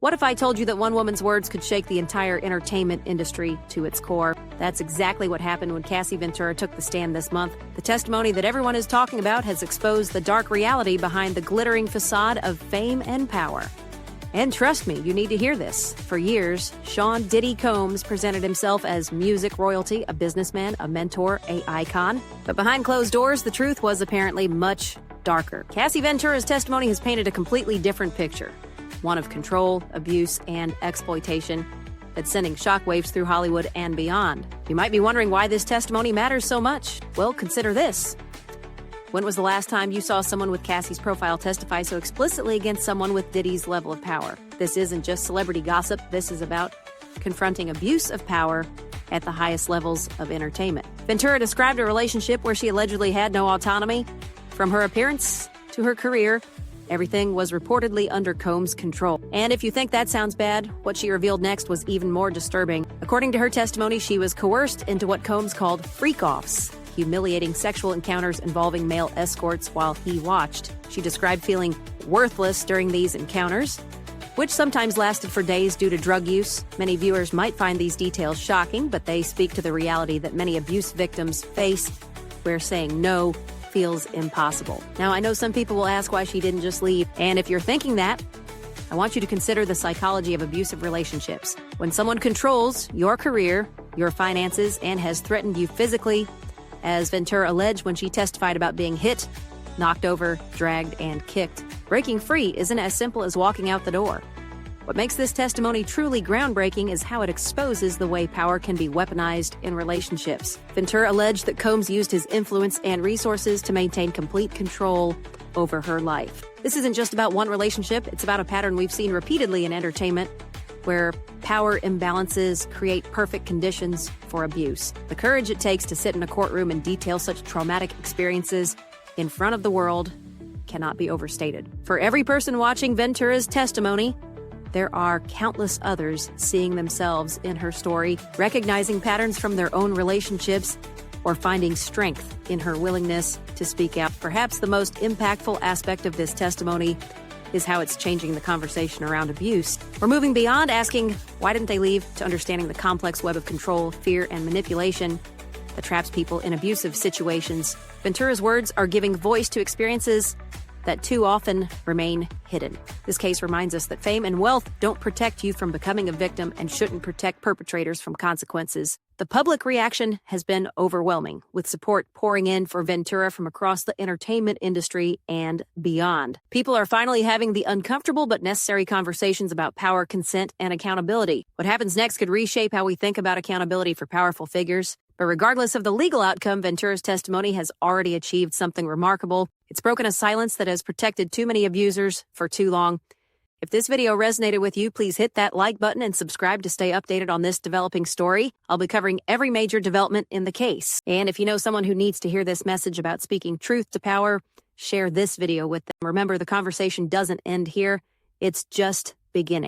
What if I told you that one woman's words could shake the entire entertainment industry to its core? That's exactly what happened when Cassie Ventura took the stand this month. The testimony that everyone is talking about has exposed the dark reality behind the glittering facade of fame and power. And trust me, you need to hear this. For years, Sean Diddy Combs presented himself as music royalty, a businessman, a mentor, an icon. But behind closed doors, the truth was apparently much darker. Cassie Ventura's testimony has painted a completely different picture. One of control, abuse, and exploitation that's sending shockwaves through Hollywood and beyond. You might be wondering why this testimony matters so much. Well, consider this. When was the last time you saw someone with Cassie's profile testify so explicitly against someone with Diddy's level of power? This isn't just celebrity gossip. This is about confronting abuse of power at the highest levels of entertainment. Ventura described a relationship where she allegedly had no autonomy. From her appearance to her career, everything was reportedly under Combs' control. And if you think that sounds bad, what she revealed next was even more disturbing. According to her testimony, she was coerced into what Combs called freak-offs, humiliating sexual encounters involving male escorts while he watched. She described feeling worthless during these encounters, which sometimes lasted for days due to drug use. Many viewers might find these details shocking, but they speak to the reality that many abuse victims face, where saying no feels impossible. Now, I know some people will ask why she didn't just leave, and if you're thinking that, I want you to consider the psychology of abusive relationships. When someone controls your career, your finances, and has threatened you physically, as Ventura alleged when she testified about being hit, knocked over, dragged, and kicked, breaking free isn't as simple as walking out the door. What makes this testimony truly groundbreaking is how it exposes the way power can be weaponized in relationships. Ventura alleged that Combs used his influence and resources to maintain complete control over her life. This isn't just about one relationship, it's about a pattern we've seen repeatedly in entertainment, where power imbalances create perfect conditions for abuse. The courage it takes to sit in a courtroom and detail such traumatic experiences in front of the world cannot be overstated. For every person watching Ventura's testimony, there are countless others seeing themselves in her story, recognizing patterns from their own relationships, or finding strength in her willingness to speak out. Perhaps the most impactful aspect of this testimony is how it's changing the conversation around abuse. We're moving beyond asking, why didn't they leave, to understanding the complex web of control, fear, and manipulation that traps people in abusive situations. Ventura's words are giving voice to experiences that too often remain hidden. This case reminds us that fame and wealth don't protect you from becoming a victim and shouldn't protect perpetrators from consequences. The public reaction has been overwhelming, with support pouring in for Ventura from across the entertainment industry and beyond. People are finally having the uncomfortable but necessary conversations about power, consent, and accountability. What happens next could reshape how we think about accountability for powerful figures. But regardless of the legal outcome, Ventura's testimony has already achieved something remarkable. It's broken a silence that has protected too many abusers for too long. If this video resonated with you, please hit that like button and subscribe to stay updated on this developing story. I'll be covering every major development in the case. And if you know someone who needs to hear this message about speaking truth to power, share this video with them. Remember, the conversation doesn't end here. It's just beginning.